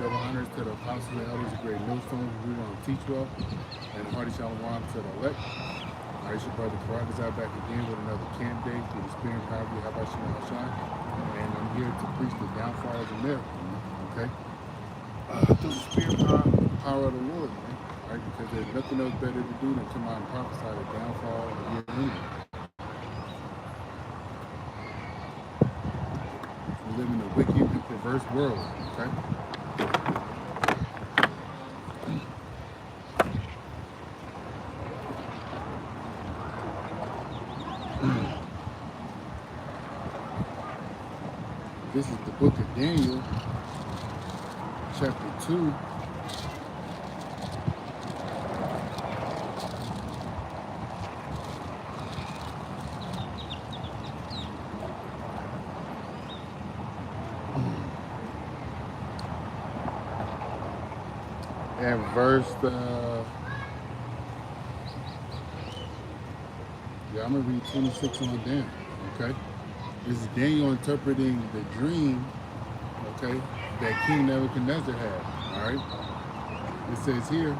double honors to the apostles and elders of Great Millstone who we want to teach well, and hearty shalom to the elect. I your brother Karat is out back again with another camp day through the spirit and power of Yahweh Shema Shai, and I'm here to preach the downfall of America, okay? Through the spirit and power of the Lord, man, right? Because there's nothing else better to do than come out and prophesy the downfall of your enemy. We live in a wicked and perverse world, okay? This is the book of Daniel, chapter 2. And verse, I'm going to read 26 on down, okay? This is Daniel interpreting the dream, okay, that King Nebuchadnezzar had, all right? It says here,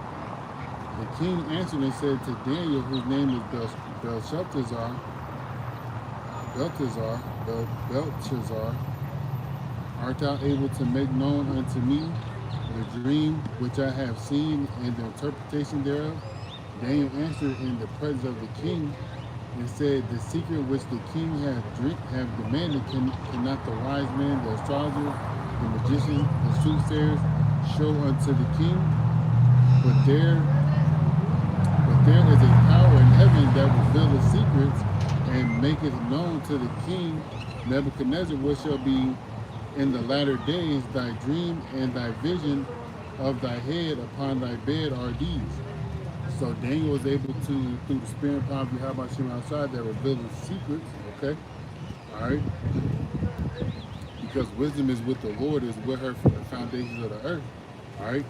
the king answered and said to Daniel, whose name is Belshazzar, art thou able to make known unto me the dream which I have seen and the interpretation thereof? Daniel answered in the presence of the king and said, the secret which the king have demanded cannot the wise man, the astrologer, the magician, the soothsayers show unto the king? But there is a power in heaven that revealeth secrets and maketh known to the king Nebuchadnezzar what shall be in the latter days. Thy dream and thy vision of thy head upon thy bed are these. So Daniel was able to, through the spirit and power of Yahweh Hashem outside, that revealed the secrets, okay? All right? Because wisdom is with the Lord, is with her from the foundations of the earth, all right?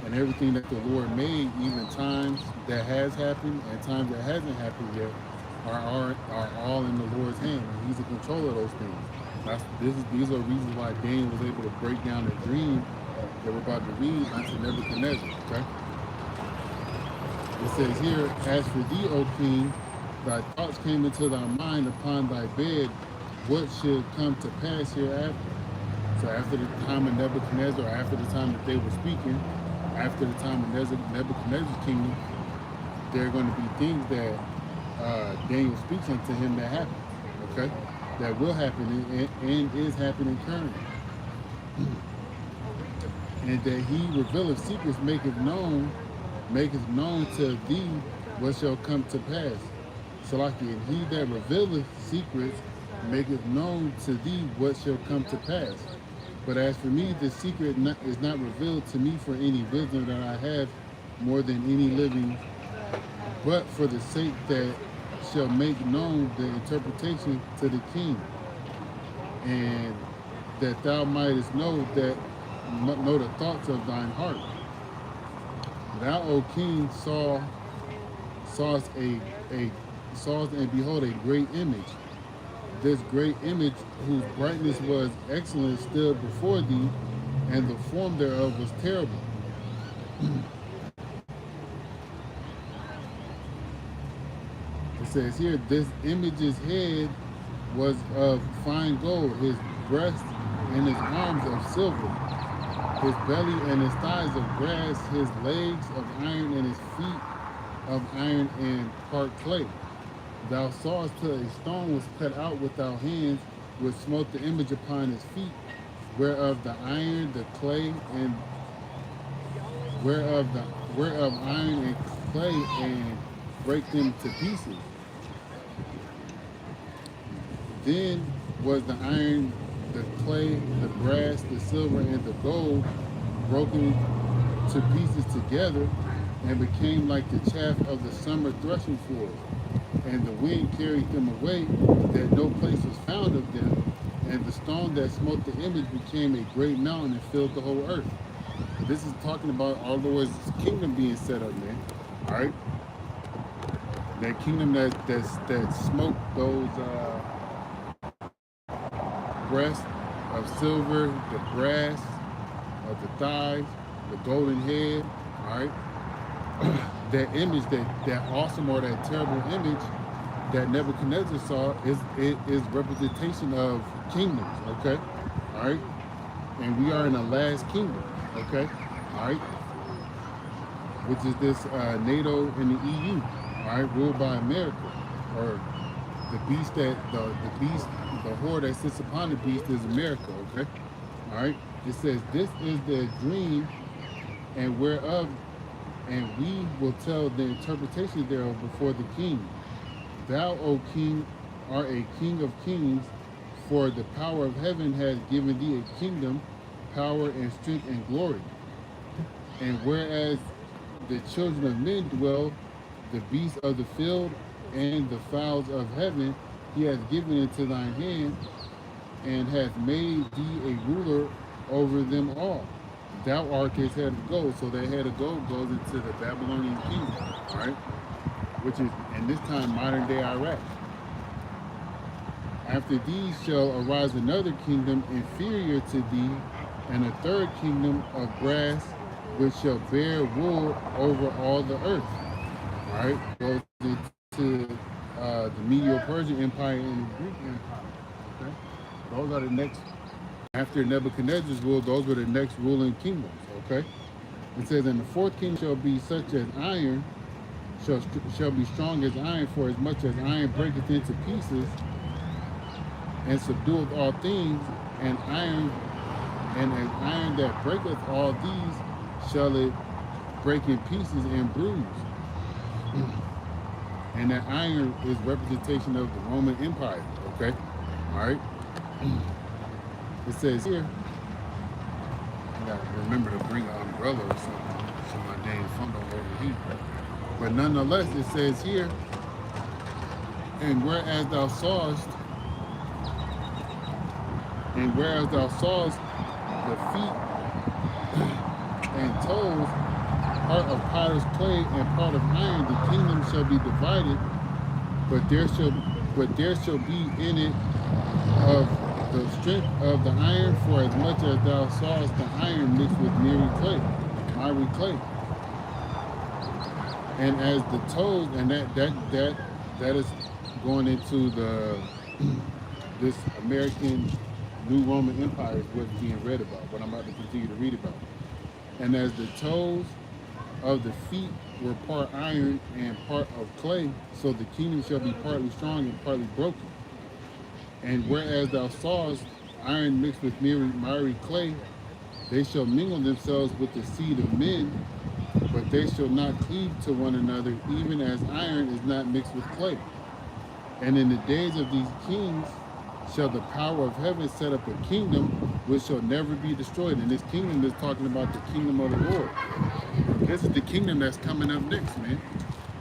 And everything that the Lord made, even times that has happened and times that hasn't happened yet, are all in the Lord's hand. And he's in control of those things. These are reasons why Daniel was able to break down the dream that we're about to read unto Nebuchadnezzar, okay? It says here, as for thee, O king, thy thoughts came into thy mind upon thy bed, what should come to pass hereafter? So after the time of Nebuchadnezzar, after the time that they were speaking, after the time of Nebuchadnezzar's kingdom, there are going to be things that Daniel speaks unto him that happen, okay? That will happen and is happening currently. And that he revealeth secrets, maketh known to thee what shall come to pass. Salaki, and he that revealeth secrets maketh known to thee what shall come to pass. But as for me, the secret is not revealed to me for any wisdom that I have more than any living, but for the sake that shall make known the interpretation to the king, and that thou mightest know the thoughts of thine heart. Thou, O king, sawest and behold a great image. This great image, whose brightness was excellent, stood before thee, and the form thereof was terrible. It says here, this image's head was of fine gold, his breast and his arms of silver, his belly and his thighs of brass, his legs of iron, and his feet of iron and part clay. Thou sawest till a stone was cut out without hands, which smote the image upon his feet, whereof the iron, the clay, and whereof iron and clay, and break them to pieces. Then was the iron, the clay, the brass, the silver, and the gold broken to pieces together, and became like the chaff of the summer threshing floor. And the wind carried them away, that no place was found of them. And the stone that smote the image became a great mountain and filled the whole earth. This is talking about our Lord's kingdom being set up, man. All right, that kingdom that smoked those breasts of silver, the brass, of the thighs, the golden head, all right? That image, that awesome or that terrible image that Nebuchadnezzar saw is representation of kingdoms, okay? All right? And we are in the last kingdom, okay? All right? Which is this NATO and the EU, all right, ruled by America, or the beast the whore that sits upon the beast is America, okay? All right? It says, this is the dream and whereof, and we will tell the interpretation thereof before the king. Thou, O king, art a king of kings, for the power of heaven has given thee a kingdom, power and strength and glory. And whereas the children of men dwell, the beasts of the field and the fowls of heaven, he has given into thine hand, and hath made thee a ruler over them all. Thou art his head of gold. So that head of gold goes into the Babylonian kingdom, right? Which is, in this time, modern day Iraq. After these shall arise another kingdom inferior to thee, and a third kingdom of brass, which shall bear rule over all the earth. All right, goes into the Medo-Persian Empire and the Greek Empire. Okay, those are the next. After Nebuchadnezzar's rule, those were the next ruling kingdoms. Okay, it says, and the fourth kingdom shall be such as iron, shall be strong as iron, for as much as iron breaketh into pieces, and subdueth all things, and as iron that breaketh all these, shall it break in pieces and bruise. And that iron is representation of the Roman Empire, okay? All right? It says here, I gotta remember to bring an umbrella or something so my dang phone don't overheat. But nonetheless, it says here, and whereas thou sawest the feet and toes, part of potter's clay and part of iron, the kingdom shall be divided, but there shall be in it of the strength of the iron, for as much as thou sawest the iron mixed with miry clay. And as the toes, and that is going into the this American New Roman Empire is what's being read about, what I'm about to continue to read about. And as the toes of the feet were part iron and part of clay, so the kingdom shall be partly strong and partly broken. And whereas thou sawest iron mixed with miry clay, they shall mingle themselves with the seed of men, but they shall not cleave to one another, even as iron is not mixed with clay. And in the days of these kings shall the power of heaven set up a kingdom which shall never be destroyed. And this kingdom is talking about the kingdom of the Lord. This is the kingdom that's coming up next, man.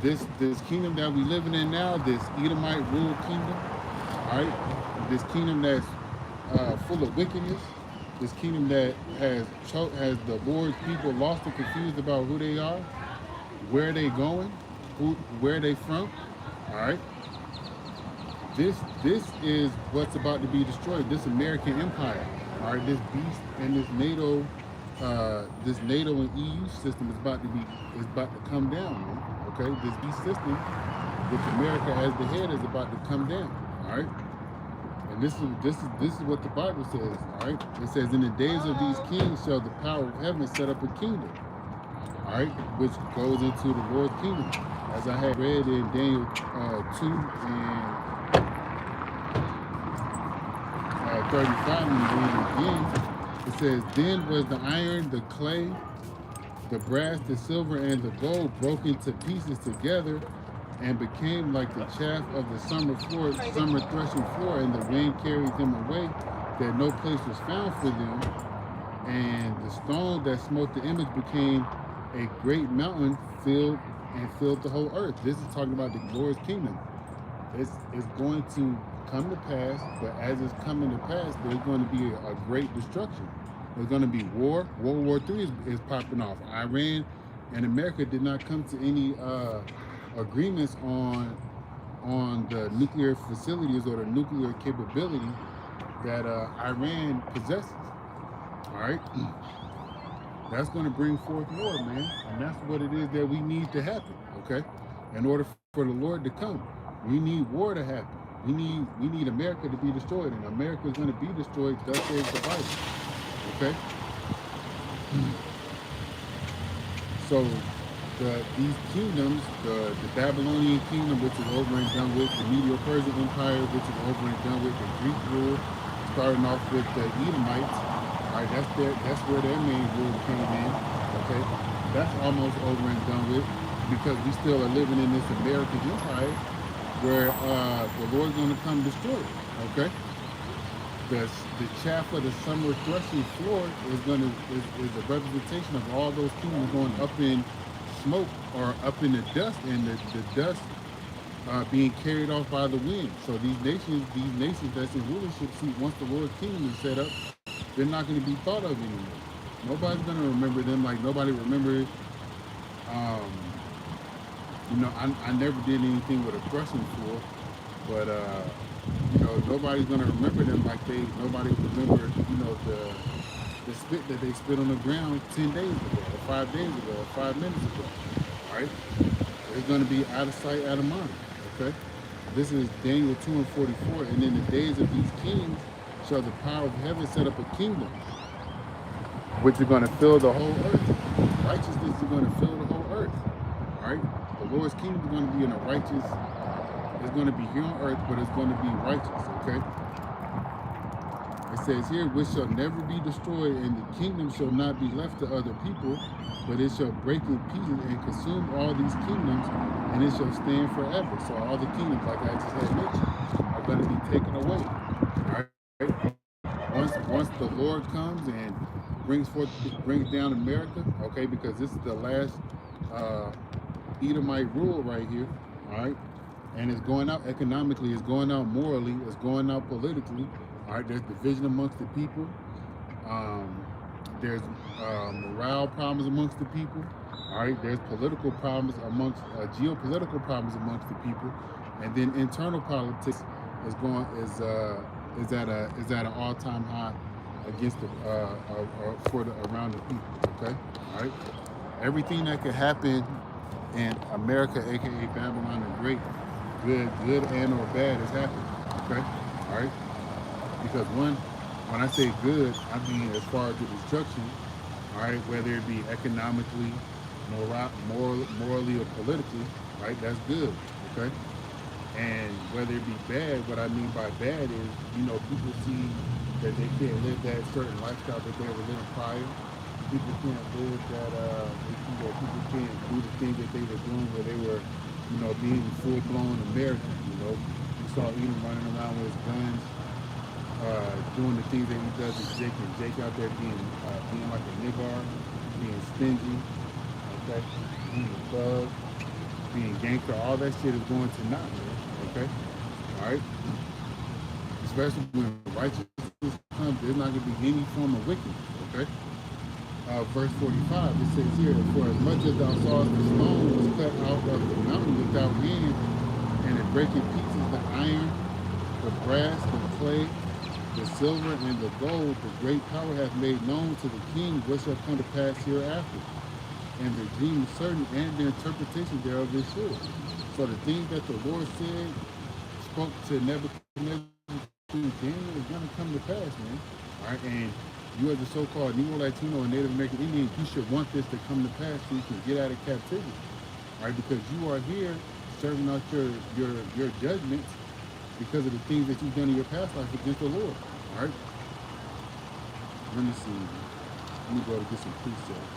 This kingdom that we living in now, this Edomite rule kingdom, all right? This kingdom that's full of wickedness, this kingdom that has the Lord's people lost and confused about who they are, where they going, where they from, all right? This is what's about to be destroyed. This American empire, all right. This beast and this NATO and EU system is about to come down, man. Okay, this beast system with America as the head is about to come down, all right. And this is what the Bible says, all right. It says, in the days of these kings shall the power of heaven set up a kingdom, all right, which goes into the Lord's kingdom, as I had read in Daniel 2 and 35, and again, it says, then was the iron, the clay, the brass, the silver, and the gold broken to pieces together, and became like the chaff of the summer threshing floor, and the wind carried them away, that no place was found for them. And the stone that smote the image became a great mountain, filled the whole earth. This is talking about the glorious kingdom. It's going to come to pass, but as it's coming to pass, there's going to be a great destruction. There's going to be war. World War III is popping off. Iran and America did not come to any agreements on the nuclear facilities or the nuclear capability that Iran possesses. All right. That's going to bring forth war, man. And that's what it is that we need to happen, okay? In order for the Lord to come, we need war to happen. We need America to be destroyed, and America is going to be destroyed, thus says the Bible, okay? So these kingdoms, the Babylonian kingdom, which is over and done with, the Medo-Persian Empire, which is over and done with, the Greek rule, starting off with the Edomites, right? That's where their main rule came in. Okay, that's almost over and done with because we still are living in this American empire where the Lord's going to come destroy it. Okay, the chaff of the summer threshing floor is a representation of all those kingdoms going up in smoke or up in the dust, and the dust being carried off by the wind. So these nations that's in rulership seat, once the Lord's kingdom is set up, they're not going to be thought of anymore. Nobody's going to remember them like nobody remembers. Um, I never did anything with a threshing floor, but nobody's going to remember them like nobody remembered, the spit that they spit on the ground 10 days ago, or 5 days ago, or 5 minutes ago. All right? It's going to be out of sight, out of mind. Okay? This is Daniel 2 and 44. And in the days of these kings shall the power of heaven set up a kingdom, which is going to fill the whole earth. Righteousness is going to fill the whole earth. All right? The Lord's kingdom is going to be in a righteous, it's going to be here on earth, but it's going to be righteous. Okay? It says here, which shall never be destroyed, and the kingdom shall not be left to other people, but it shall break in pieces and consume all these kingdoms, and it shall stand forever. So all the kingdoms, like I just had mentioned, are going to be taken away. All right. Once the Lord comes and brings down America, okay, because this is the last Edomite rule right here. All right. And it's going out economically, it's going out morally, it's going out politically. All right, there's division amongst the people. There's morale problems amongst the people. All right, there's political problems amongst geopolitical problems amongst the people, and then internal politics is at an all-time high against around the people. Okay, all right. Everything that could happen in America, aka Babylon the Great, good and or bad, is happening. Okay, all right. Because when I say good, I mean as far as the destruction, all right, whether it be economically, morally, or politically, right, that's good, okay? And whether it be bad, what I mean by bad is, people see that they can't live that certain lifestyle that they were living prior. People can't live that, they see that people can't do the things that they were doing where they were, being full-blown American, You saw Edom running around with his guns, doing the things that he does with Jake, and Jake out there being like a nigger, being stingy, okay, being a thug, being gangster, all that shit is going to naught, man, okay, all right, especially when righteousness comes, there's not going to be any form of wickedness, okay. Verse 45, it says here, for as much as thou sawest the stone was cut out of the mountain without hand, and it break in pieces the iron, the brass, the clay, the silver and the gold, the great power hath made known to the king what shall come to pass hereafter. And the dream is certain, and the interpretation thereof is sure. So the things that the Lord spoke to Nebuchadnezzar through Daniel is going to come to pass, man. All right, and you as a so-called Negro, Latino, and Native American Indian, you should want this to come to pass so you can get out of captivity. All right, because you are here serving out your judgments because of the things that you've done in your past life against the Lord. All right? Let me see. Let me go to get some precepts.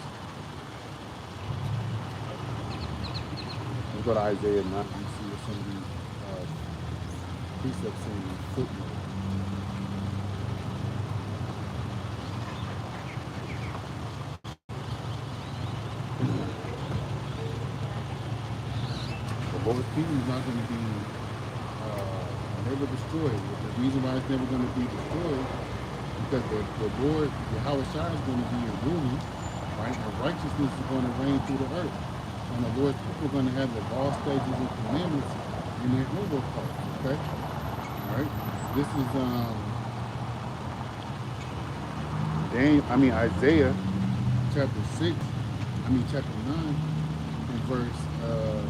Let's go to Isaiah 9 and see what some of these precepts say in the footnote. The Lord's kingdom is not going to be never destroyed. The reason why it's never going to be destroyed because the Lord, Yahweh Shai, is going to be ruling, right? And righteousness is going to reign through the earth. And the Lord's people are going to have the law, statutes, and commandments in their inward part. Okay? All right? This is Isaiah chapter 6, chapter 9, and verse, um,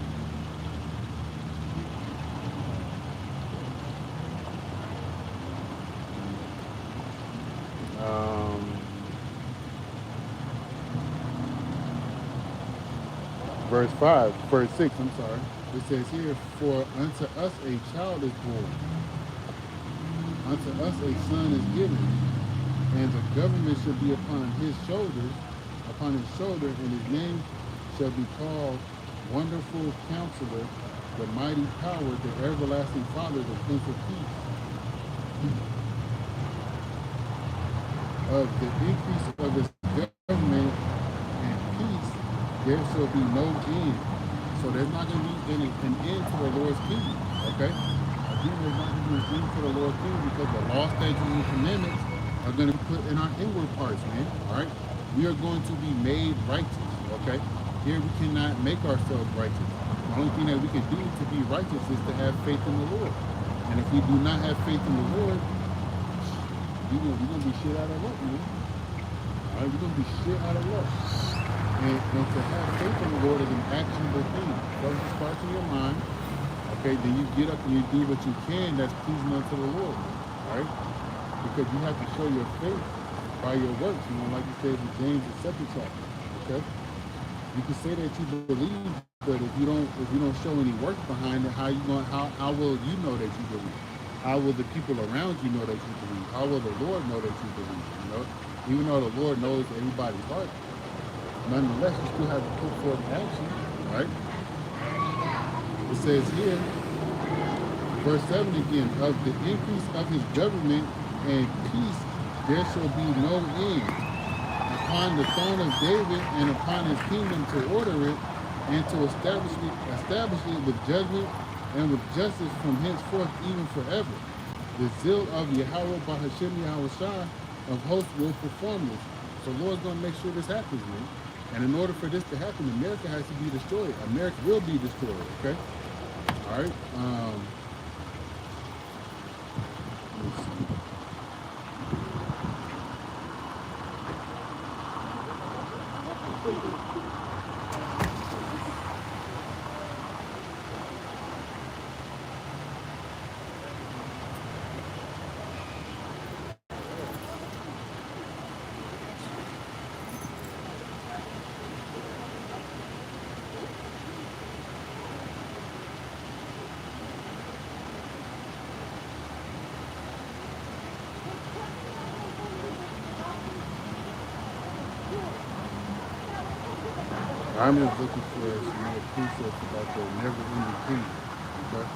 verse 6, I'm sorry. It says here, for unto us a child is born, unto us a son is given, and the government shall be upon his shoulder, and his name shall be called Wonderful Counselor, the Mighty Power, the Everlasting Father, the Prince of Peace. Of the increase of his government and peace, there shall be no end. So there's not going to be an end to the Lord's kingdom. Okay? Again, there's not going to be an end to the Lord's kingdom because the law, statutes, and commandments are going to be put in our inward parts, man. All right? We are going to be made righteous. Okay? Here we cannot make ourselves righteous. The only thing that we can do to be righteous is to have faith in the Lord. And if we do not have faith in the Lord, we're gonna be shit out of luck, man. All right, we're gonna be shit out of luck. And to have faith in the Lord is an actionable thing. First it starts in your mind. Okay, then you get up and you do what you can that's pleasing unto the Lord. All right? Because you have to show your faith by your works, like you said in James the second chapter. Okay? You can say that you believe, but if you don't show any work behind it, how will you know that you believe? How will the people around you know that you believe? How will the Lord know that you believe? Even though the Lord knows everybody's heart, nonetheless, you still have to put forth action, right? It says here, verse 7 again, of the increase of his government and peace, there shall be no end. Upon the throne of David and upon his kingdom to order it and to establish it with judgment and with justice from henceforth even forever. The zeal of Yahweh Bahashem Yahushua of hosts will perform this. So the Lord's going to make sure this happens, man. And in order for this to happen, America has to be destroyed. America will be destroyed, okay? All right? Let's see. I'm just looking for some more precepts about the never-ending kingdom. Okay?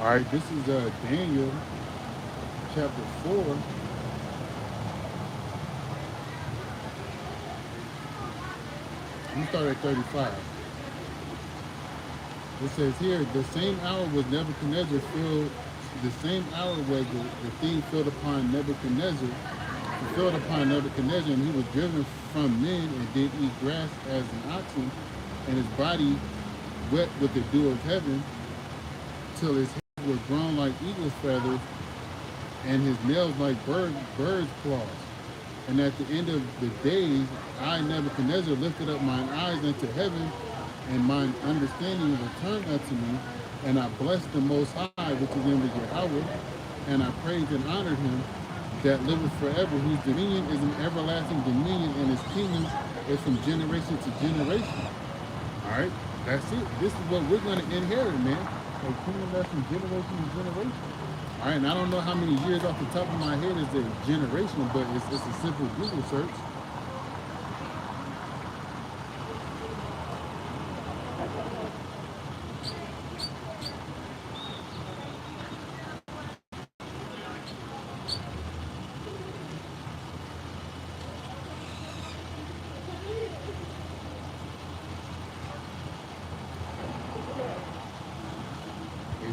All right, this is Daniel chapter 4. We start at 35. It says here, the same hour was Nebuchadnezzar filled. The same hour was the thing filled upon Nebuchadnezzar, and he was driven from men and did eat grass as an oxen, and his body wet with the dew of heaven, till his head was grown like eagle's feathers, and his nails like bird's claws. And at the end of the days, I, Nebuchadnezzar, lifted up mine eyes unto heaven, and mine understanding returned unto me, and I blessed the Most High, which is in the Yahweh, and I praised and honored him that liveth forever, whose dominion is an everlasting dominion, and his kingdom is from generation to generation. All right, that's it. This is what we're going to inherit, man. A kingdom that's from generation to generation. All right, and I don't know how many years off the top of my head is the generation, but it's a simple Google search.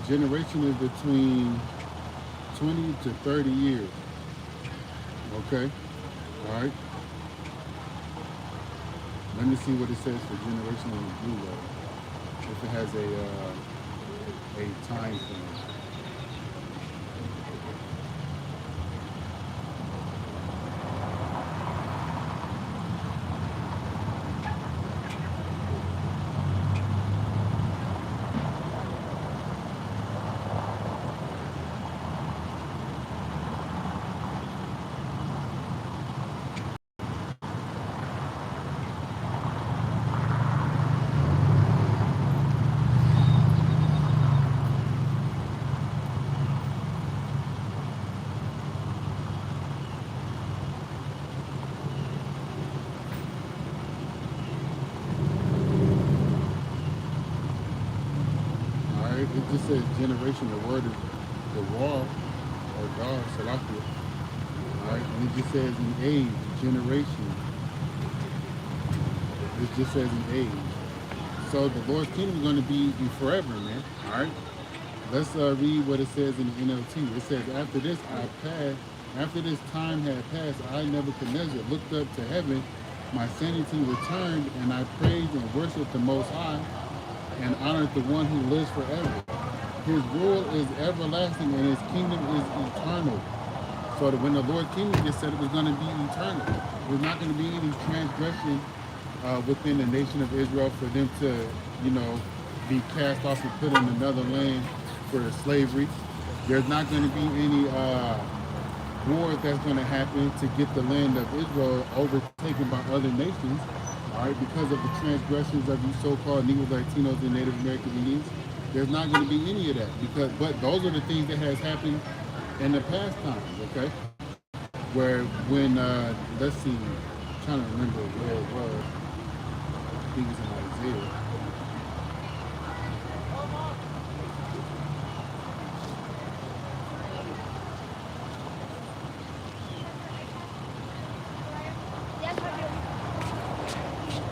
Generation is between 20 to 30 years. Okay? All right? Let me see what it says for generation on the blue letter. If it has a time frame. says generation, the word is the war or dar, salakia. All right, and it just says an age, generation. It just says an age. So the Lord's kingdom is going to be forever, man. All right. Let's read what it says in the NLT. It says, after this time had passed, I, Nebuchadnezzar, looked up to heaven. My sanity returned, and I praised and worshiped the Most High, and honored the one who lives forever. His rule is everlasting, and his kingdom is eternal. So that when the Lord King just said it was going to be eternal, there's not going to be any transgression within the nation of Israel for them to, be cast off and put in another land for slavery. There's not going to be any war that's going to happen to get the land of Israel overtaken by other nations, all right, because of the transgressions of these so-called Negro Latinos and Native American Indians. There's not going to be any of that but those are the things that has happened in the past times, okay? Where when, let's see, I'm trying to remember where it was. I think it's in Isaiah.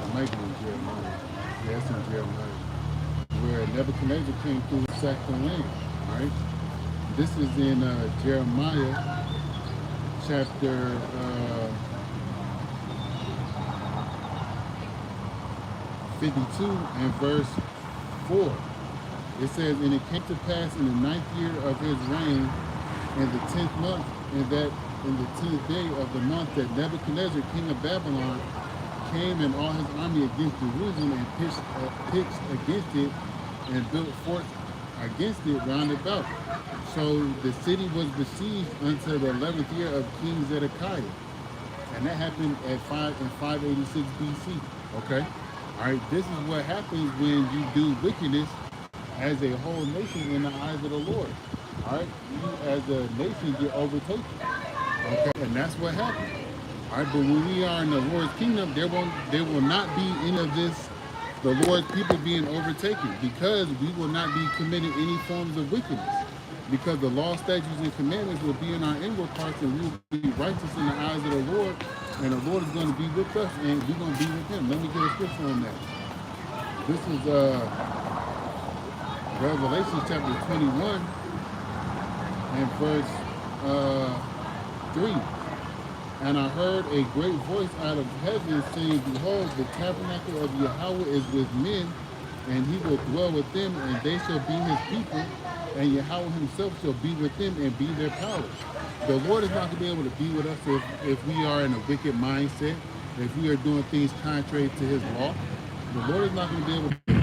It might be in Jeremiah. Yeah, it's in Jeremiah. Where Nebuchadnezzar came through and sacked the land, all right? This is in Jeremiah chapter 52 and verse 4. It says, and it came to pass in the 9th year of his reign, in the 10th month, and that in the 10th day of the month, that Nebuchadnezzar, king of Babylon, came and all his army against Jerusalem and pitched against it and built forts against it round about. So the city was besieged until the 11th year of King Zedekiah. And that happened in 586 BC. Okay? All right, this is what happens when you do wickedness as a whole nation in the eyes of the Lord. All right? You as a nation get overtaken. Okay? And that's what happened. All right, but when we are in the Lord's kingdom, there will not be any of this, the Lord's people being overtaken, because we will not be committing any forms of wickedness. Because the law, statutes, and commandments will be in our inward parts, and we will be righteous in the eyes of the Lord, and the Lord is going to be with us, and we're going to be with him. Let me get a scripture on that. This is Revelation chapter 21 and verse 3. And I heard a great voice out of heaven saying, behold, the tabernacle of Yahweh is with men, and he will dwell with them, and they shall be his people, and Yahweh himself shall be with them and be their power. The Lord is not going to be able to be with us if we are in a wicked mindset, if we are doing things contrary to his law. The Lord is not going to be able to the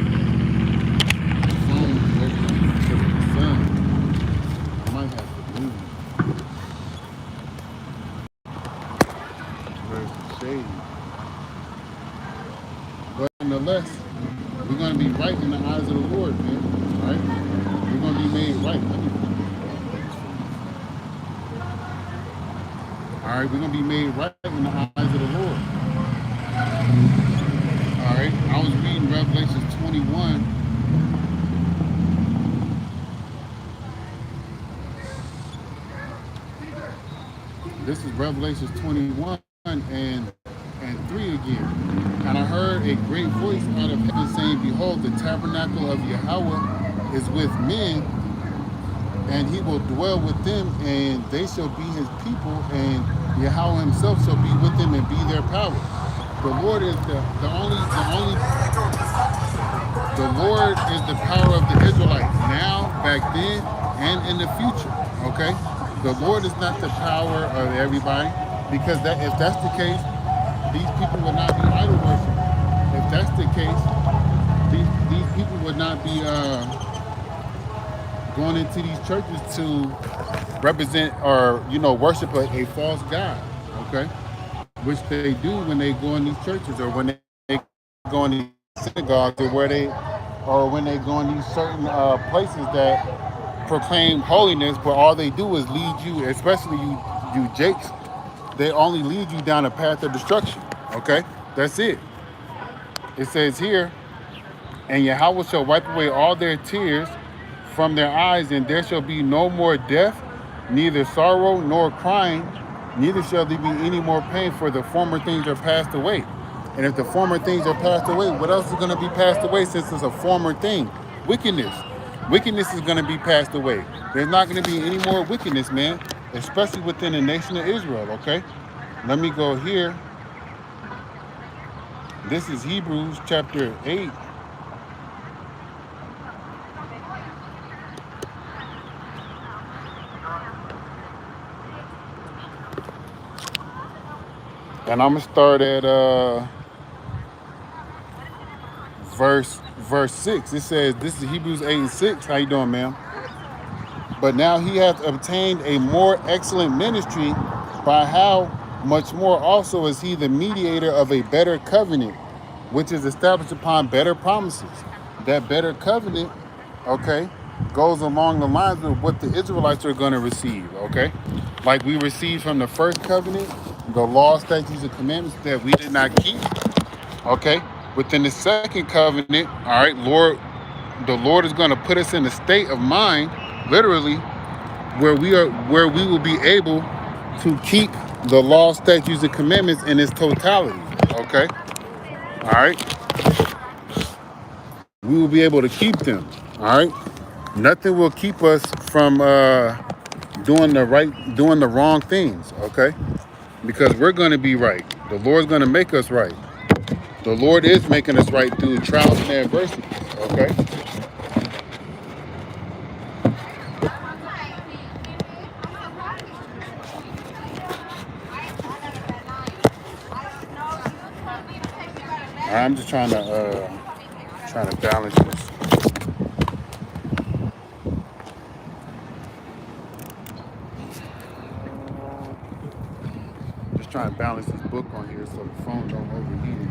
sun. I might have to move. Shade. But nonetheless, we're going to be right in the eyes of the Lord, man. All right? We're going to be made right. All right? We're going to be made right in the eyes of the Lord. All right? I was reading Revelation 21. This is Revelation 21 and 3 again. And I heard a great voice out of heaven saying, behold, the tabernacle of Yahweh is with men, and he will dwell with them, and they shall be his people, and Yahweh himself shall be with them and be their power. The Lord is the Lord is the power of the Israelites now, back then, and in the future. Okay? The Lord is not the power of everybody, because if that's the case, these people would not be idol worshiping. If that's the case, these people would not be going into these churches to represent or worship a false god. Okay, which they do when they go in these churches, or when they go in these synagogues, or when they go in these certain places that proclaim holiness, but all they do is lead you, especially you Jakes. They only lead you down a path of destruction. Okay? That's it. It says here, and Yahweh shall wipe away all their tears from their eyes, and there shall be no more death, neither sorrow nor crying, neither shall there be any more pain, for the former things are passed away. And if the former things are passed away, what else is going to be passed away since it's a former thing? Wickedness. Wickedness is going to be passed away. There's not going to be any more wickedness, man, especially within the nation of Israel, okay? Let me go here. This is Hebrews chapter 8. And I'm going to start at verse 6. It says, this is Hebrews 8 and 6. How you doing, ma'am? But now he hath obtained a more excellent ministry, by how much more also is he the mediator of a better covenant, which is established upon better promises. That better covenant, okay, goes along the lines of what the Israelites are going to receive, okay? Like we received from the first covenant, the law, statutes, and commandments that we did not keep, okay? Within the second covenant, all right, the Lord is going to put us in a state of mind, literally, where we will be able to keep the law, statutes, and commandments in its totality, okay? All right? We will be able to keep them, all right? Nothing will keep us from doing the wrong things, okay? Because we're going to be right. The Lord's going to make us right. The Lord is making us right through trials and adversities, okay? I'm just trying to balance this. Just trying to balance this book on here so the phone don't overheat.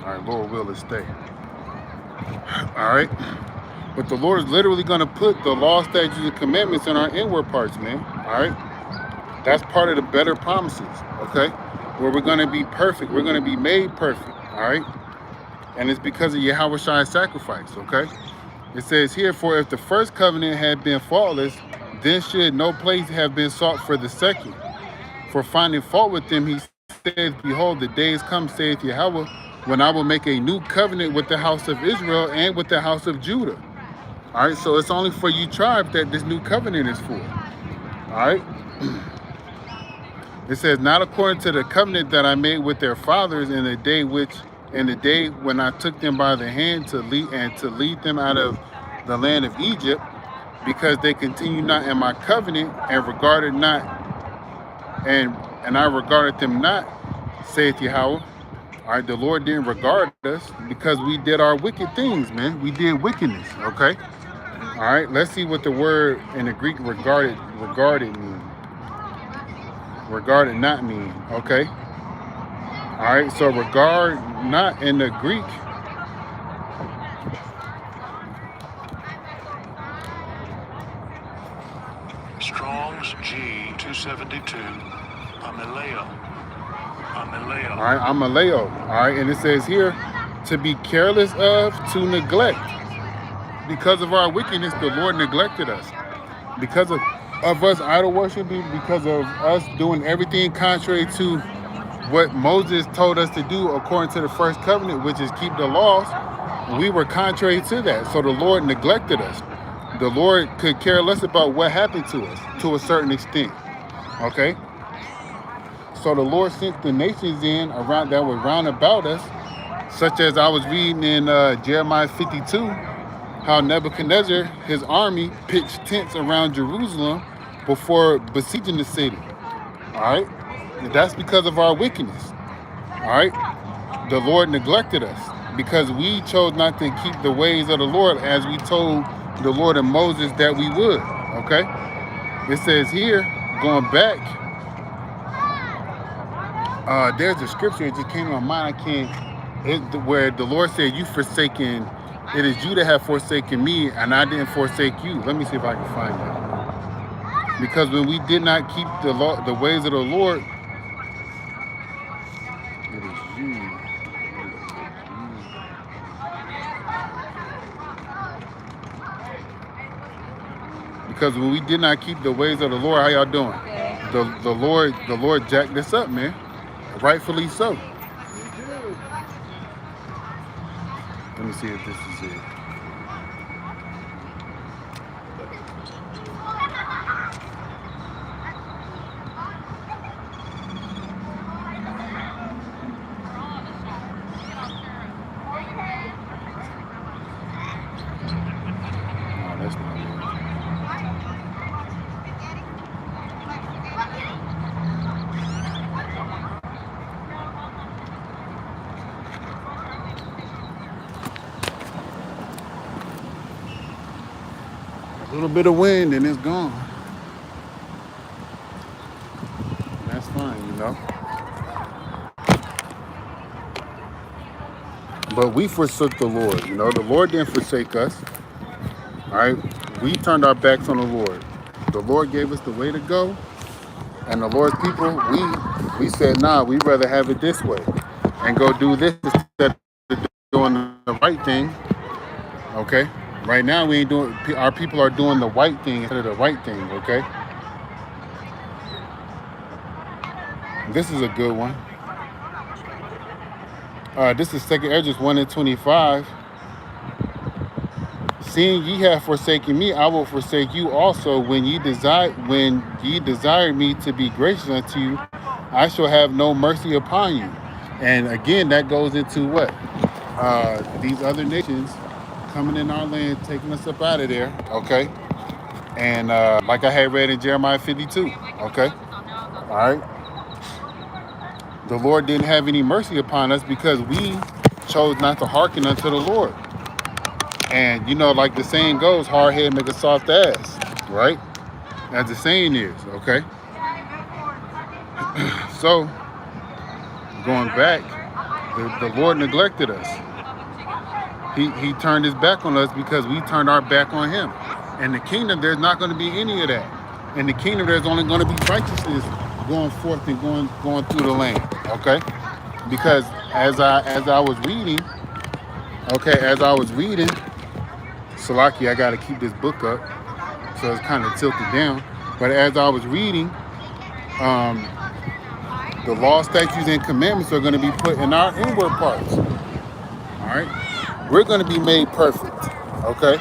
All right, Lord will it stay. All right. But the Lord is literally going to put the law, statutes, and commandments in our inward parts, man. All right. That's part of the better promises, okay? Where we're going to be perfect. We're going to be made perfect, all right? And it's because of Yahweh Shai's sacrifice, okay? It says here, for if the first covenant had been faultless, then should no place have been sought for the second. For finding fault with them, he says, behold, the days come, saith Yahweh, when I will make a new covenant with the house of Israel and with the house of Judah. All right, so it's only for you tribes that this new covenant is for. All right. It says, not according to the covenant that I made with their fathers in the day when I took them by the hand to lead them out of the land of Egypt, because they continue not in my covenant and regarded not, and I regarded them not, saith Yahweh. All right, the Lord didn't regard us because we did our wicked things, man. We did wickedness, okay? All right, let's see what the word in the Greek regarded mean. Regarded not mean, okay? All right, so regard not in the Greek. Strong's G272, ameleo. All right, ameleo. All right, and it says here, to be careless of, to neglect. Because of our wickedness, the Lord neglected us. Because of us idol worshiping, because of us doing everything contrary to what Moses told us to do according to the first covenant, which is keep the laws, we were contrary to that. So the Lord neglected us. The Lord could care less about what happened to us to a certain extent. Okay? So the Lord sent the nations in around that were round about us, such as I was reading in Jeremiah 52, how Nebuchadnezzar, his army, pitched tents around Jerusalem before besieging the city. All right? And that's because of our wickedness. All right? The Lord neglected us because we chose not to keep the ways of the Lord as we told the Lord and Moses that we would. Okay? It says here, going back, there's a scripture that just came to my mind. Where the Lord said, it is you that have forsaken me, and I didn't forsake you. Let me see if I can find that. Because when we did not keep the ways of the Lord, it is you. because when we did not keep the ways of the Lord, how y'all doing? The Lord jacked this up, man. Rightfully so. Let me see if this is it. No, that's not it. A little bit of wind and it's gone. That's fine. But we forsook the Lord. The Lord didn't forsake us. All right. We turned our backs on the Lord. The Lord gave us the way to go. And the Lord's people, we said, nah, we'd rather have it this way and go do this instead of doing the right thing. Okay. Right now, we ain't doing. Our people are doing the white thing instead of the right thing. Okay. This is a good one. This is 2 Esdras 1:25. Seeing ye have forsaken me, I will forsake you also. When ye desire me to be gracious unto you, I shall have no mercy upon you. And again, that goes into what? These other nations coming in our land, taking us up out of there, okay? And like I had read in Jeremiah 52, okay? All right? The Lord didn't have any mercy upon us because we chose not to hearken unto the Lord. And, like the saying goes, hard head make a soft ass, right? As the saying is, okay? So, going back, the Lord neglected us. He turned his back on us because we turned our back on him. In the kingdom, there's not going to be any of that. In the kingdom, there's only going to be righteousness going forth and going through the land, okay? Because as I was reading, Salaki, I got to keep this book up, so it's kind of tilted down. But as I was reading, the law, statutes, and commandments are going to be put in our inward parts. All right? We're going to be made perfect, okay?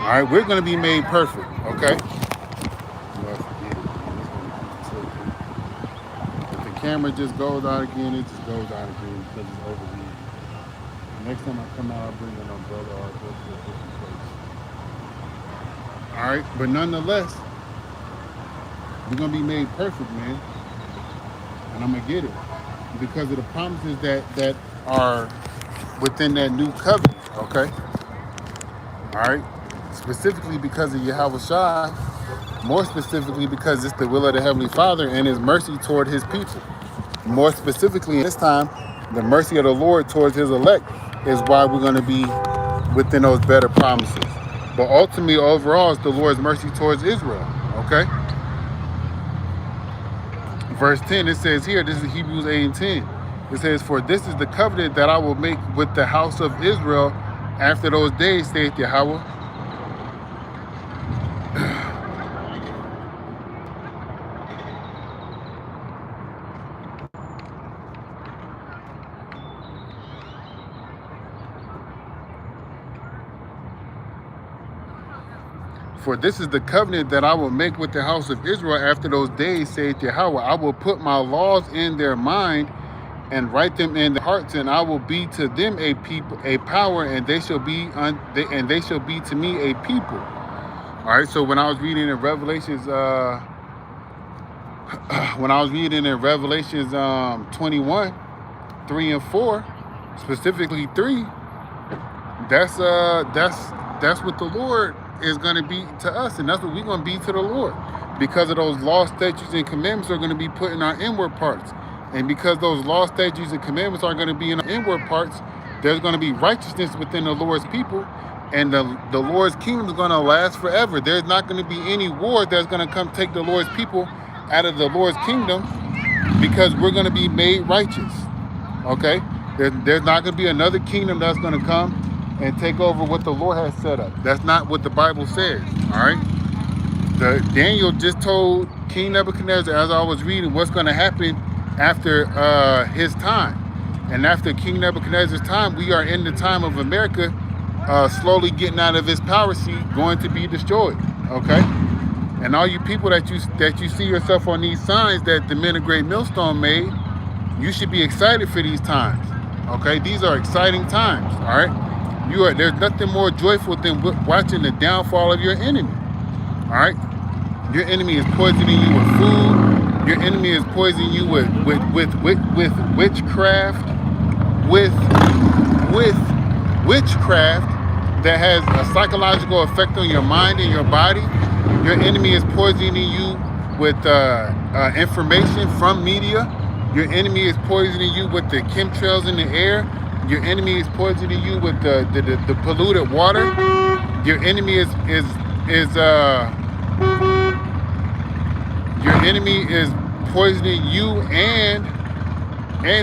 All right, we're going to be made perfect, okay? If the camera just goes out again, it just goes out again because it's overheating. Next time I come out, I'll bring an umbrella or I'll go to a different place. All right, but nonetheless, we're going to be made perfect, man. And I'm going to get it because of the promises that are within that new covenant, okay? All right? Specifically because of Yahweh Shai, more specifically because it's the will of the Heavenly Father and his mercy toward his people. More specifically, this time, the mercy of the Lord towards his elect is why we're going to be within those better promises. But ultimately, overall, it's the Lord's mercy towards Israel, okay? Verse 10, it says here, this is Hebrews 8:10. It says, for this is the covenant that I will make with the house of Israel after those days, saith Yahweh. For this is the covenant that I will make with the house of Israel after those days, saith Yahweh. I will put my laws in their mind and write them in their hearts, and I will be to them a people, a power, and they shall be to me a people. All right. So when I was reading in Revelations, 21, 3 and 4, specifically 3, that's what the Lord is going to be to us, and that's what we're going to be to the Lord, because of those laws, statutes, and commandments are going to be put in our inward parts. And because those laws, statutes, and commandments are going to be in our inward parts, there's going to be righteousness within the Lord's people, and the Lord's kingdom is going to last forever. There's not going to be any war that's going to come take the Lord's people out of the Lord's kingdom because we're going to be made righteous. Okay? There's not going to be another kingdom that's going to come and take over what the Lord has set up. That's not what the Bible says. All right? Daniel just told King Nebuchadnezzar, as I was reading, what's going to happen after his time. And after King Nebuchadnezzar's time, we are in the time of America slowly getting out of his power seat, going to be destroyed. Okay? And all you people that you see yourself on these signs that the men of Great Millstone made, you should be excited for these times. Okay? These are exciting times. All right? There's nothing more joyful than watching the downfall of your enemy. All right? Your enemy is poisoning you with food. Your enemy is poisoning you with witchcraft, with witchcraft that has a psychological effect on your mind and your body. Your enemy is poisoning you with information from media. Your enemy is poisoning you with the chemtrails in the air. Your enemy is poisoning you with the polluted water. Your enemy is poisoning you and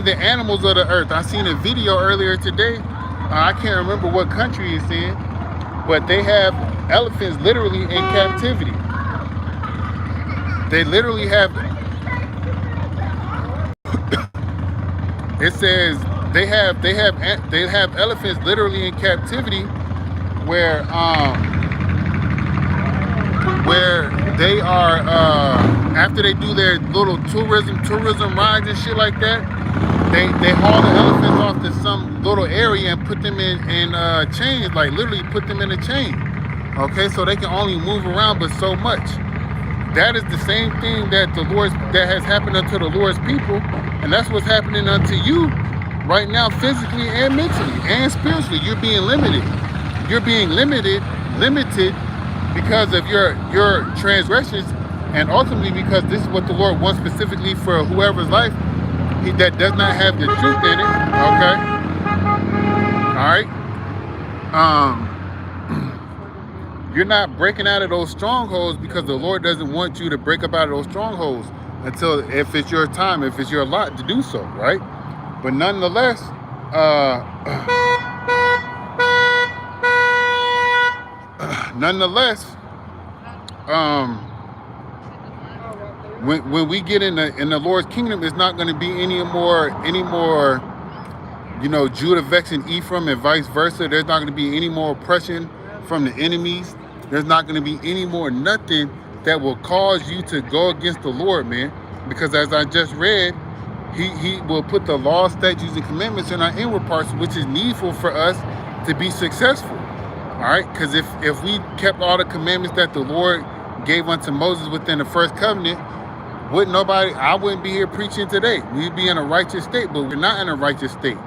the animals of the earth. I seen a video earlier today. I can't remember what country it's in, but they have elephants literally in captivity. They literally have. It says they have elephants literally in captivity, where they are after they do their little tourism rides and shit like that, they haul the elephants off to some little area and put them in chains, like literally put them in a chain. Okay, so they can only move around but so much. That is the same thing that has happened unto the Lord's people, and that's what's happening unto you right now, physically and mentally and spiritually. You're being limited. You're being limited because of your transgressions, and ultimately because this is what the Lord wants specifically for whoever's life that does not have the truth in it. Okay? All right? You're not breaking out of those strongholds because the Lord doesn't want you to break up out of those strongholds until if it's your time, if it's your lot to do so, right? But nonetheless, when we get in the Lord's kingdom, it's not going to be any more, Judah vexing Ephraim and vice versa. There's not going to be any more oppression from the enemies. There's not going to be any more nothing that will cause you to go against the Lord, man. Because as I just read, He will put the law, statutes, and commandments in our inward parts, which is needful for us to be successful. All right? Because if we kept all the commandments that the Lord gave unto Moses within the first covenant, I wouldn't be here preaching today. We'd be in a righteous state, but we're not in a righteous state.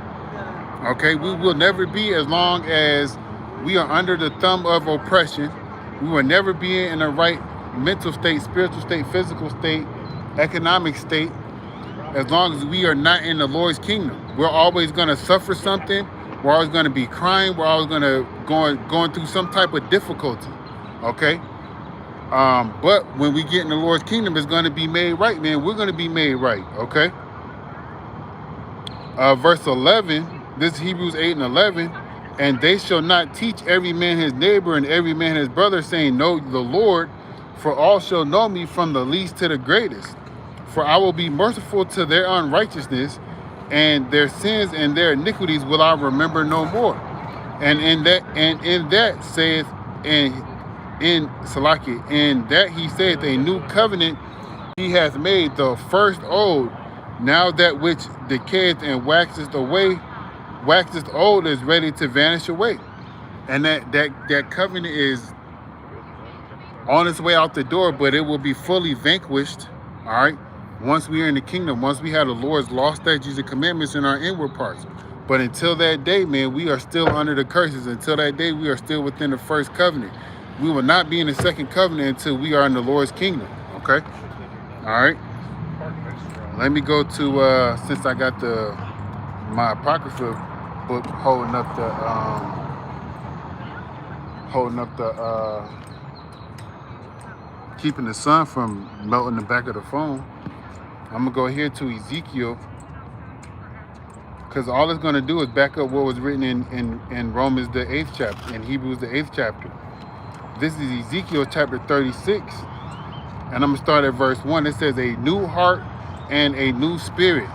Okay? We will never be as long as we are under the thumb of oppression. We will never be in a right mental state, spiritual state, physical state, economic state, as long as we are not in the Lord's kingdom. We're always going to suffer something. We're always going to be crying. We're always going to going through some type of difficulty. Okay? But when we get in the Lord's kingdom, it's going to be made right, man. We're going to be made right. Okay? Verse 11, this is Hebrews 8:11. And they shall not teach every man his neighbor and every man his brother, saying, know the Lord, for all shall know me from the least to the greatest. For I will be merciful to their unrighteousness, and their sins and their iniquities will I remember no more. And in that saith, and in Salaki, in that he saith, a new covenant he hath made, the first old. Now that which decayeth and waxeth old is ready to vanish away. And that covenant is on its way out the door, but it will be fully vanquished, all right, once we are in the kingdom, once we have the Lord's law, statutes, and commandments in our inward parts. But until that day, man, we are still under the curses. Until that day, we are still within the first covenant. We will not be in the second covenant until we are in the Lord's kingdom, okay? All right? Let me go to, since I got my Apocrypha book holding up keeping the sun from melting the back of the phone. I'm gonna go here to Ezekiel, because all it's gonna do is back up what was written in Romans the 8th chapter, in Hebrews the 8th chapter. This is Ezekiel chapter 36, and I'm gonna start at verse 1. It says, a new heart and a new spirit.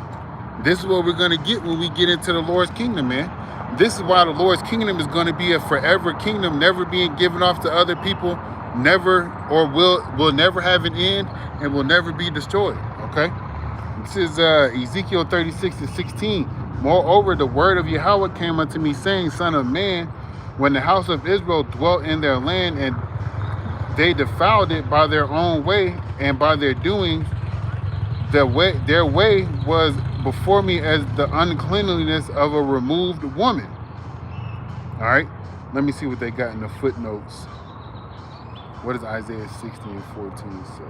This is what we're gonna get when we get into the Lord's kingdom, man. This is why the Lord's kingdom is going to be a forever kingdom, never being given off to other people, never, or will never have an end, and will never be destroyed. Okay, this is Ezekiel 36:16. Moreover, the word of Yahweh came unto me, saying, Son of man, when the house of Israel dwelt in their land, and they defiled it by their own way and by their doings, their way was before me as the uncleanliness of a removed woman. All right, let me see what they got in the footnotes. What does Isaiah 60:14 say?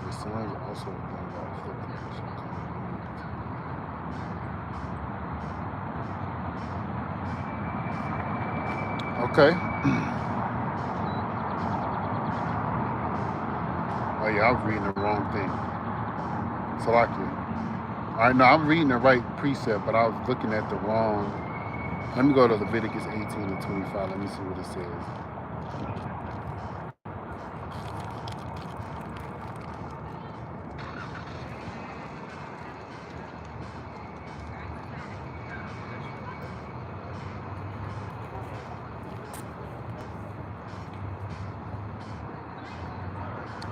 The sons also okay. Oh yeah, I was reading the wrong thing. Salakia. All right, no, I'm reading the right precept, but I was looking at the wrong. Let me go to Leviticus 18:25. Let me see what it says.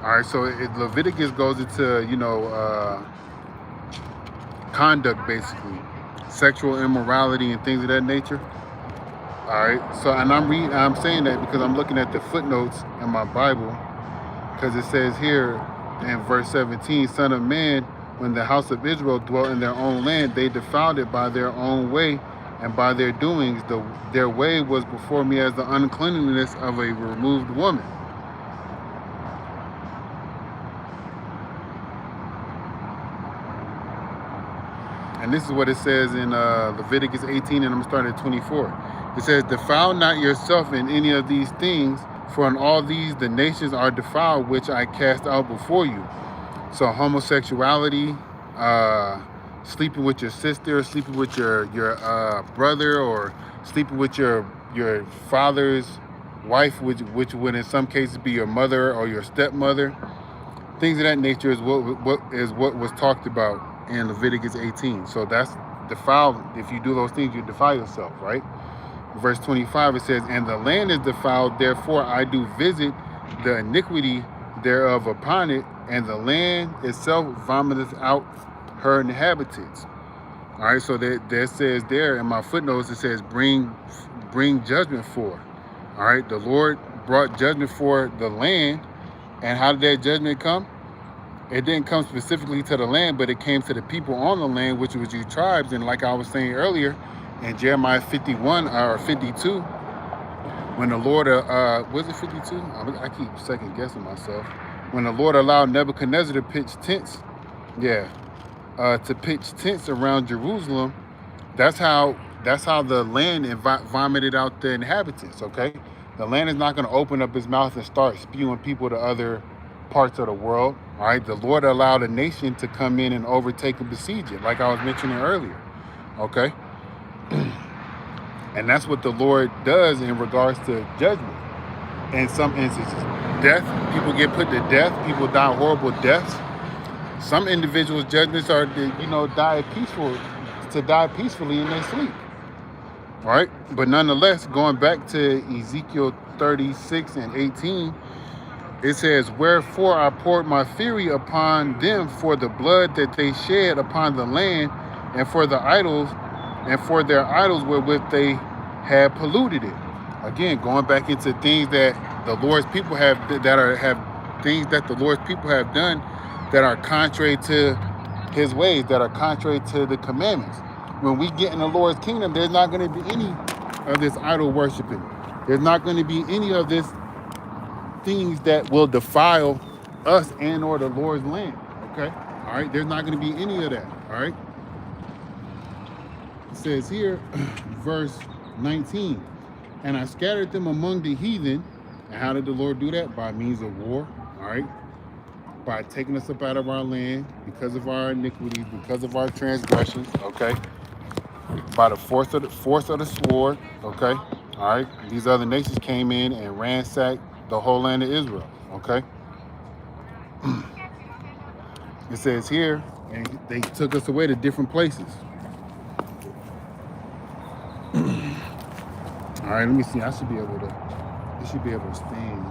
All right, so Leviticus goes into, conduct, basically, sexual immorality and things of that nature. All right, so, and I'm saying that because I'm looking at the footnotes in my Bible, because it says here in verse 17, Son of man, when the house of Israel dwelt in their own land, they defiled it by their own way and by their doings. Their way was before me as the uncleanliness of a removed woman. And this is what it says in Leviticus 18, and I'm going to start at 24. It says, defile not yourself in any of these things, for in all these the nations are defiled, which I cast out before you. So homosexuality, sleeping with your sister, sleeping with your brother, or sleeping with your father's wife, which would in some cases be your mother or your stepmother. Things of that nature is what was talked about in Leviticus 18. So that's defiled. If you do those things, you defile yourself, right? Verse 25, it says, and the land is defiled, therefore I do visit the iniquity thereof upon it, and the land itself vomiteth out her inhabitants. All right, so there says there in my footnotes, it says bring judgment for. All right, the Lord brought judgment for the land. And how did that judgment come? It didn't come specifically to the land, but it came to the people on the land, which was you tribes. And like I was saying earlier, in Jeremiah 51 or 52, when the Lord, was it 52? I keep second guessing myself. When the Lord allowed Nebuchadnezzar to pitch tents, to pitch tents around Jerusalem, that's how the land vomited out the inhabitants. Okay, the land is not going to open up its mouth and start spewing people to other parts of the world. All right, the Lord allowed a nation to come in and overtake and besiege it, like I was mentioning earlier. Okay, and that's what the Lord does in regards to judgment. In some instances, death, people get put to death, people die horrible deaths. Some individuals' judgments are to die peacefully in their sleep. All right, but nonetheless, going back to Ezekiel 36 and 18, it says, wherefore I poured my fury upon them for the blood that they shed upon the land, and for the idols, and for their idols wherewith they had polluted it. Again, going back into things that the Lord's people have things that the Lord's people have done that are contrary to his ways, that are contrary to the commandments. When we get in the Lord's kingdom, there's not going to be any of this idol worshiping. There's not going to be any of this things that will defile us and or the Lord's land. Okay? All right, there's not going to be any of that. All right? It says here, verse 19, and I scattered them among the heathen. And how did the Lord do that? By means of war. All right? By taking us up out of our land because of our iniquities, because of our transgressions. Okay? By the force of the sword. Okay? All right? These other nations came in and ransacked the whole land of Israel. Okay? It says here, and they took us away to different places. All right, let me see. It should be able to stand.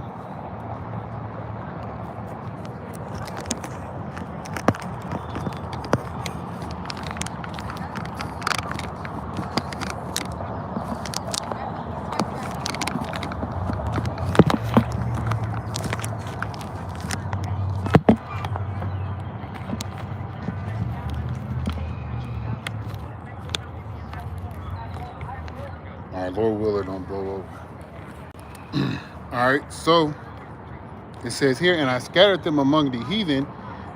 All right, Lord will it don't blow over. All right, so it says here, and I scattered them among the heathen,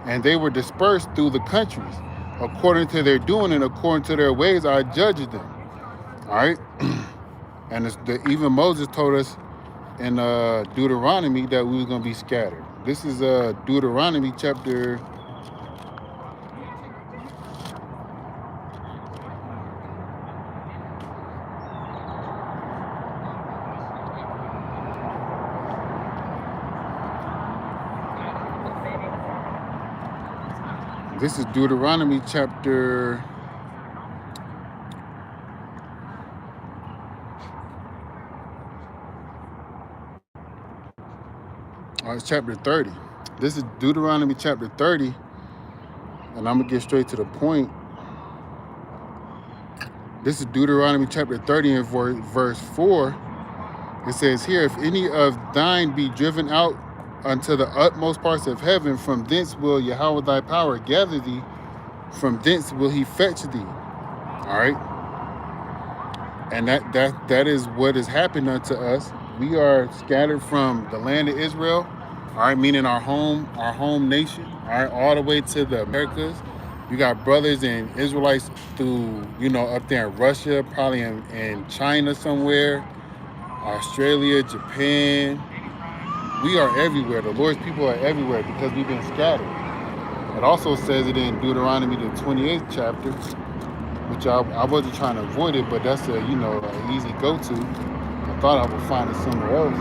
and they were dispersed through the countries. According to their doing and according to their ways, I judged them. All right, and even Moses told us in Deuteronomy that we was going to be scattered. This is Deuteronomy chapter... This is Deuteronomy chapter... it's chapter 30. This is Deuteronomy chapter 30. And I'm going to get straight to the point. This is Deuteronomy chapter 30 and verse 4. It says here, if any of thine be driven out unto the utmost parts of heaven, from thence will Yahweh thy power gather thee, from thence will he fetch thee. All right. And that is what has happened unto us. We are scattered from the land of Israel, all right, meaning our home nation, all right, all the way to the Americas. You got brothers and Israelites through, up there in Russia, probably in China somewhere, Australia, Japan. We are everywhere. The Lord's people are everywhere because we've been scattered. It also says it in Deuteronomy, the 28th chapter, which I wasn't trying to avoid it, but that's an easy go-to. I thought I would find it somewhere else,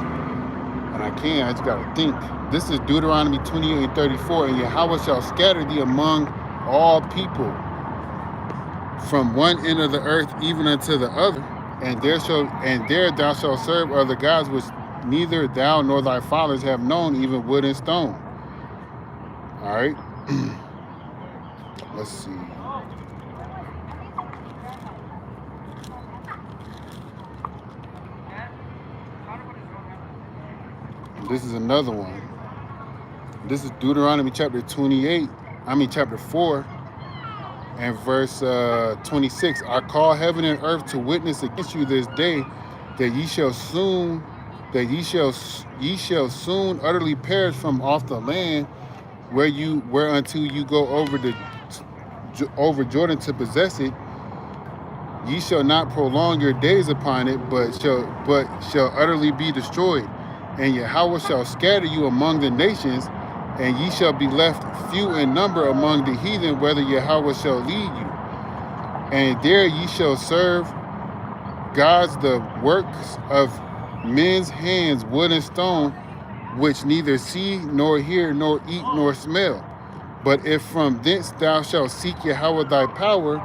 and I can't. I just got to think. This is Deuteronomy 28 and 34, and Yahweh shall scatter thee among all people from one end of the earth even unto the other, and there thou shalt serve other gods which neither thou nor thy fathers have known, even wood and stone. All right. Let's see. This is another one. This is Deuteronomy chapter 4 and verse 26. I call heaven and earth to witness against you this day, that ye shall soon utterly perish from off the land whereunto you go over Jordan to possess it. Ye shall not prolong your days upon it, but shall utterly be destroyed. And Yahweh shall scatter you among the nations, and ye shall be left few in number among the heathen, whether Yahweh shall lead you. And there ye shall serve gods, the works of men's hands, wood and stone, which neither see, nor hear, nor eat, nor smell. But if from thence thou shalt seek Yahweh thy power,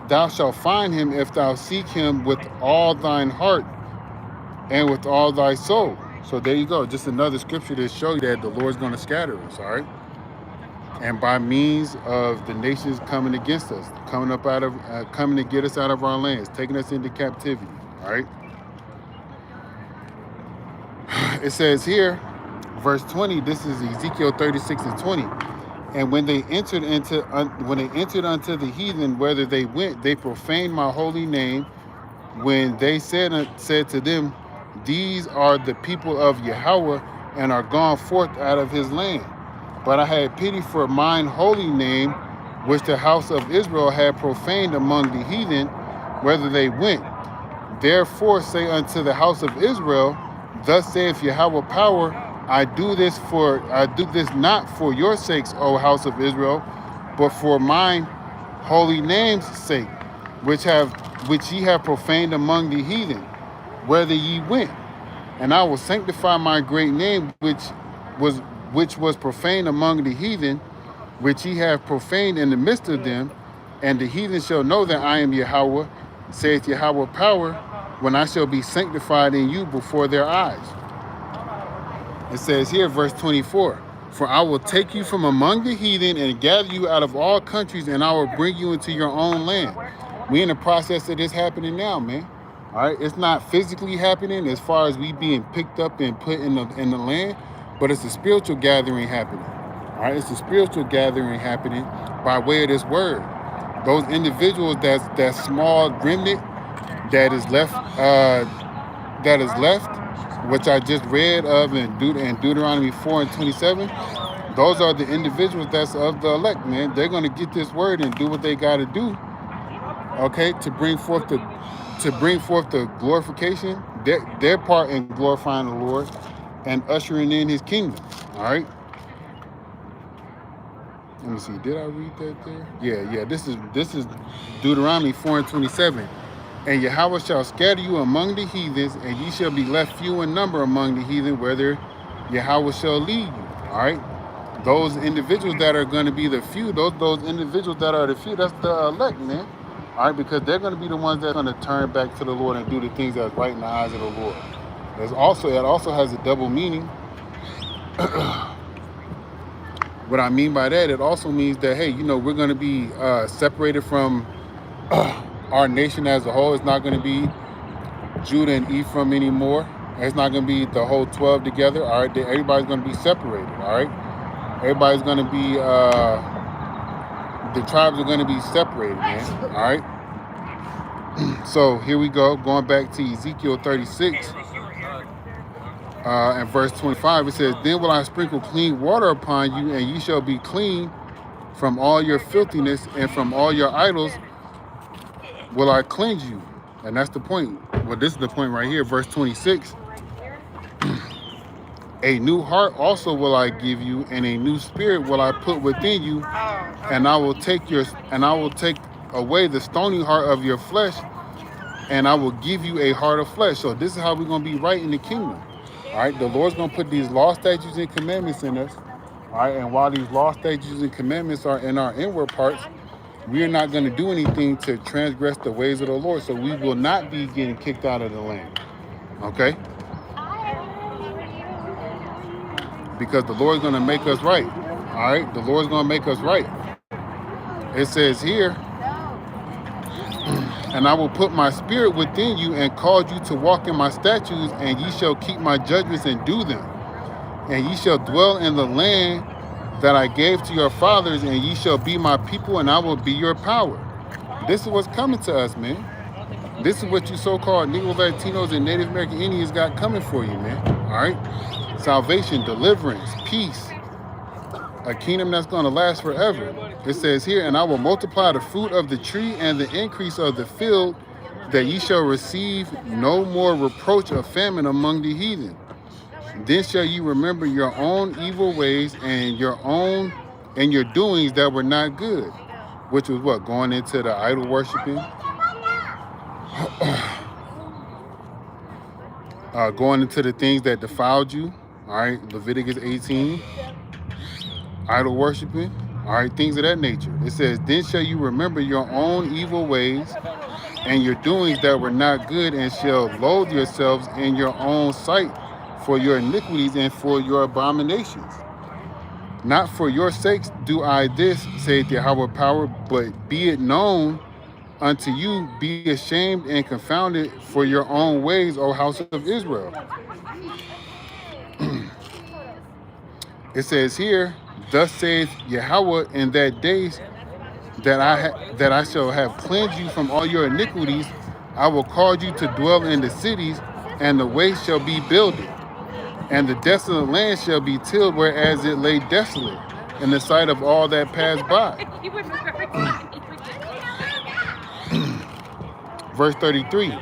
thou shalt find him if thou seek him with all thine heart and with all thy soul. So there you go. Just another scripture to show you that the Lord's going to scatter us, all right? And by means of the nations coming against us, coming to get us out of our lands, taking us into captivity, all right? It says here, verse 20, this is Ezekiel 36 and 20. And when they entered unto the heathen, whether they went, they profaned my holy name. When they said to them, these are the people of Yahweh, and are gone forth out of his land. but I had pity for mine holy name, which the house of Israel had profaned among the heathen, whether they went. Therefore say unto the house of Israel, thus saith Yahweh power, I do this not for your sakes, O house of Israel, but for mine holy name's sake, which ye have profaned among the heathen, whether ye went. And I will sanctify my great name, which was profaned among the heathen, which ye have profaned in the midst of them, and the heathen shall know that I am Yahweh, saith Yahweh power, when I shall be sanctified in you before their eyes. It says here, verse 24, for I will take you from among the heathen and gather you out of all countries, and I will bring you into your own land. We in the process of this happening now, man. All right, it's not physically happening as far as we being picked up and put in the land, but it's a spiritual gathering happening. All right, it's a spiritual gathering happening by way of this word. Those individuals, that small remnant that is left, which I just read of in Deuteronomy 4 and 27. Those are the individuals that's of the elect, man. They're going to get this word and do what they got to do, okay, to bring forth the glorification, their part in glorifying the Lord and ushering in his kingdom. All right. Let me see. Did I read that there? Yeah. This is Deuteronomy 4 and 27. And Yahweh shall scatter you among the heathens, and ye shall be left few in number among the heathen, whether Yahweh shall lead you. All right. Those individuals that are going to be the few, those individuals that are the few, that's the elect, man. All right, because they're going to be the ones that are going to turn back to the Lord and do the things that's right in the eyes of the Lord. It also has a double meaning. What I mean by that, it also means that, hey, we're going to be separated from our nation as a whole. It's not going to be Judah and Ephraim anymore. It's not going to be the whole 12 together. All right, everybody's going to be separated. All right, everybody's going to be, the tribes are going to be separated, man. All right. So here we go. Going back to Ezekiel 36 and verse 25, it says, then will I sprinkle clean water upon you, and ye shall be clean from all your filthiness, and from all your idols will I cleanse you. And that's the point. Well, this is the point right here, verse 26. A new heart also will I give you, and a new spirit will I put within you, and I will take away the stony heart of your flesh, and I will give you a heart of flesh. So this is how we're going to be right in the kingdom. All right, the Lord's going to put these law, statutes, and commandments in us. All right, and while these law, statutes, and commandments are in our inward parts, we are not going to do anything to transgress the ways of the Lord. So we will not be getting kicked out of the land. Okay? Because the Lord's going to make us right. All right? The Lord's going to make us right. It says here, and I will put my spirit within you and cause you to walk in my statutes, and ye shall keep my judgments and do them. And ye shall dwell in the land that I gave to your fathers, and ye shall be my people, and I will be your power. This is what's coming to us, man. This is what you so-called Negro, Latinos, and Native American Indians got coming for you, man. All right? Salvation, deliverance, peace, a kingdom that's going to last forever. It says here, and I will multiply the fruit of the tree and the increase of the field, that ye shall receive no more reproach of famine among the heathen. Then shall ye remember your own evil ways and your doings that were not good, which was what? Going into the idol worshiping, going into the things that defiled you. All right, Leviticus 18, idol worshiping. All right, things of that nature. It says, then shall you remember your own evil ways and your doings that were not good, and shall loathe yourselves in your own sight for your iniquities and for your abominations. Not for your sakes do I this, saith Yahweh power, but be it known unto you, be ashamed and confounded for your own ways, O house of Israel. It says here, thus saith Yahweh, in that days that I shall have cleansed you from all your iniquities, I will cause you to dwell in the cities, and the waste shall be builded, and the desolate land shall be tilled, whereas it lay desolate. in the sight of all that pass by. You would move every time. Verse 33.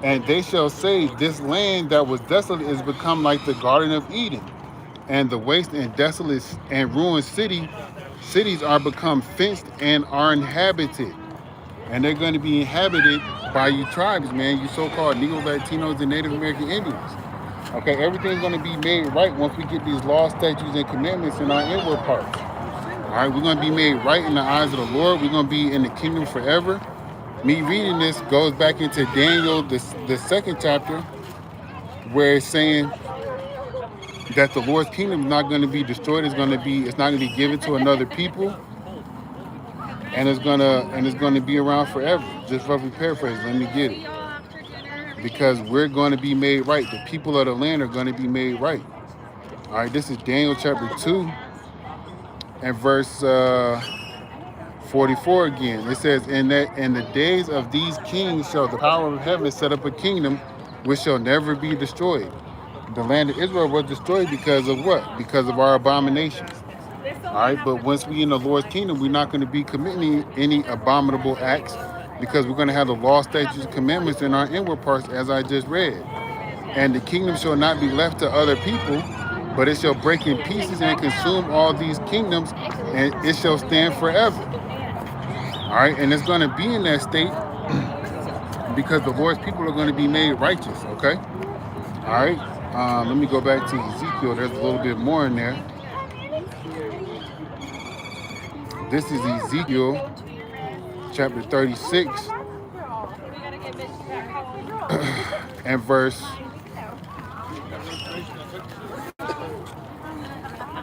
And they shall say, this land that was desolate is become like the Garden of Eden, and the waste and desolate and ruined cities are become fenced and are inhabited. And they're going to be inhabited by you tribes, man, you so-called Negro, Latinos, and Native American Indians. Okay, everything's going to be made right once we get these laws, statutes, and commandments in our inward parts. All right, we're going to be made right in the eyes of the Lord. We're going to be in the kingdom forever. Me reading this goes back into Daniel, the 2nd chapter, where it's saying that the Lord's kingdom is not going to be destroyed. It's not going to be given to another people, and it's going to be around forever. Just roughly paraphrase. Let me get it. Because we're going to be made right. The people of the land are going to be made right. All right, this is Daniel chapter 2 and verse 44 again. It says, in the days of these kings shall the power of heaven set up a kingdom which shall never be destroyed. The land of Israel was destroyed because of what? Because of our abominations. All right, but once we in the Lord's kingdom, we're not going to be committing any abominable acts, because we're going to have the law, statutes, and commandments in our inward parts, as I just read. And the kingdom shall not be left to other people, but it shall break in pieces and consume all these kingdoms, and it shall stand forever. All right, and it's going to be in that state because the Lord's people are going to be made righteous, okay? All right, let me go back to Ezekiel. There's a little bit more in there. This is Ezekiel chapter 36 and verse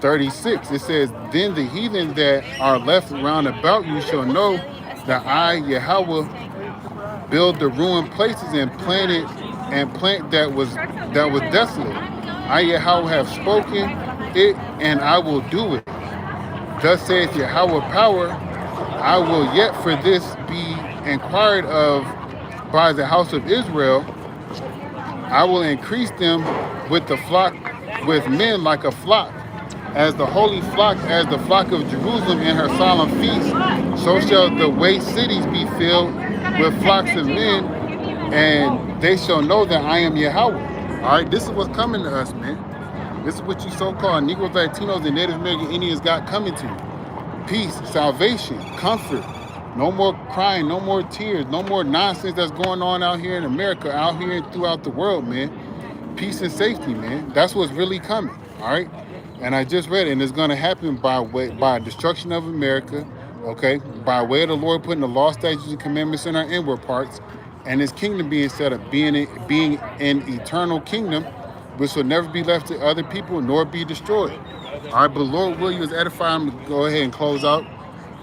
36. It says, then the heathen that are left round about you shall know that I, Yahweh, build the ruined places and plant that was desolate. I, Yahweh, have spoken it, and I will do it. Thus saith Yahweh power, I will yet for this be inquired of by the house of Israel. I will increase them with the flock, with men like a flock, as the holy flock, as the flock of Jerusalem in her solemn feast. So shall the waste cities be filled with flocks of men, and they shall know that I am Yahweh. All right, this is what's coming to us, man. This is what you so-called Negro, Latinos, and Native American Indians got coming to you. Peace, salvation, comfort. No more crying, no more tears, no more nonsense that's going on out here in America, out here and throughout the world, man. Peace and safety, man. That's what's really coming, all right? And I just read it, and it's going to happen by destruction of America, okay? By way of the Lord putting the law, statutes, and commandments in our inward parts, and his kingdom being set up, being an eternal kingdom, which will never be left to other people nor be destroyed. All right, but Lord will you is edifying. I'm going to go ahead and close out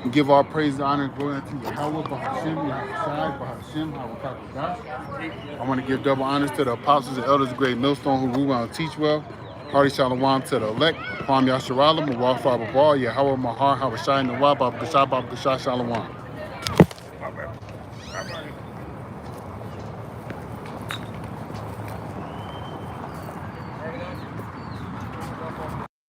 and give all praise, honor, and glory unto Yahweh, Bahashem, Yahushai, Bahashem, Hawakakodah. I want to give double honors to the apostles and elders of Great Millstone who rule and teach well. Hearty Shalom to the elect. Kwam Yasharalam, Mawar Fababal, Yahweh Mahar, Hawashai, Nawab, Abdashah, Shalom.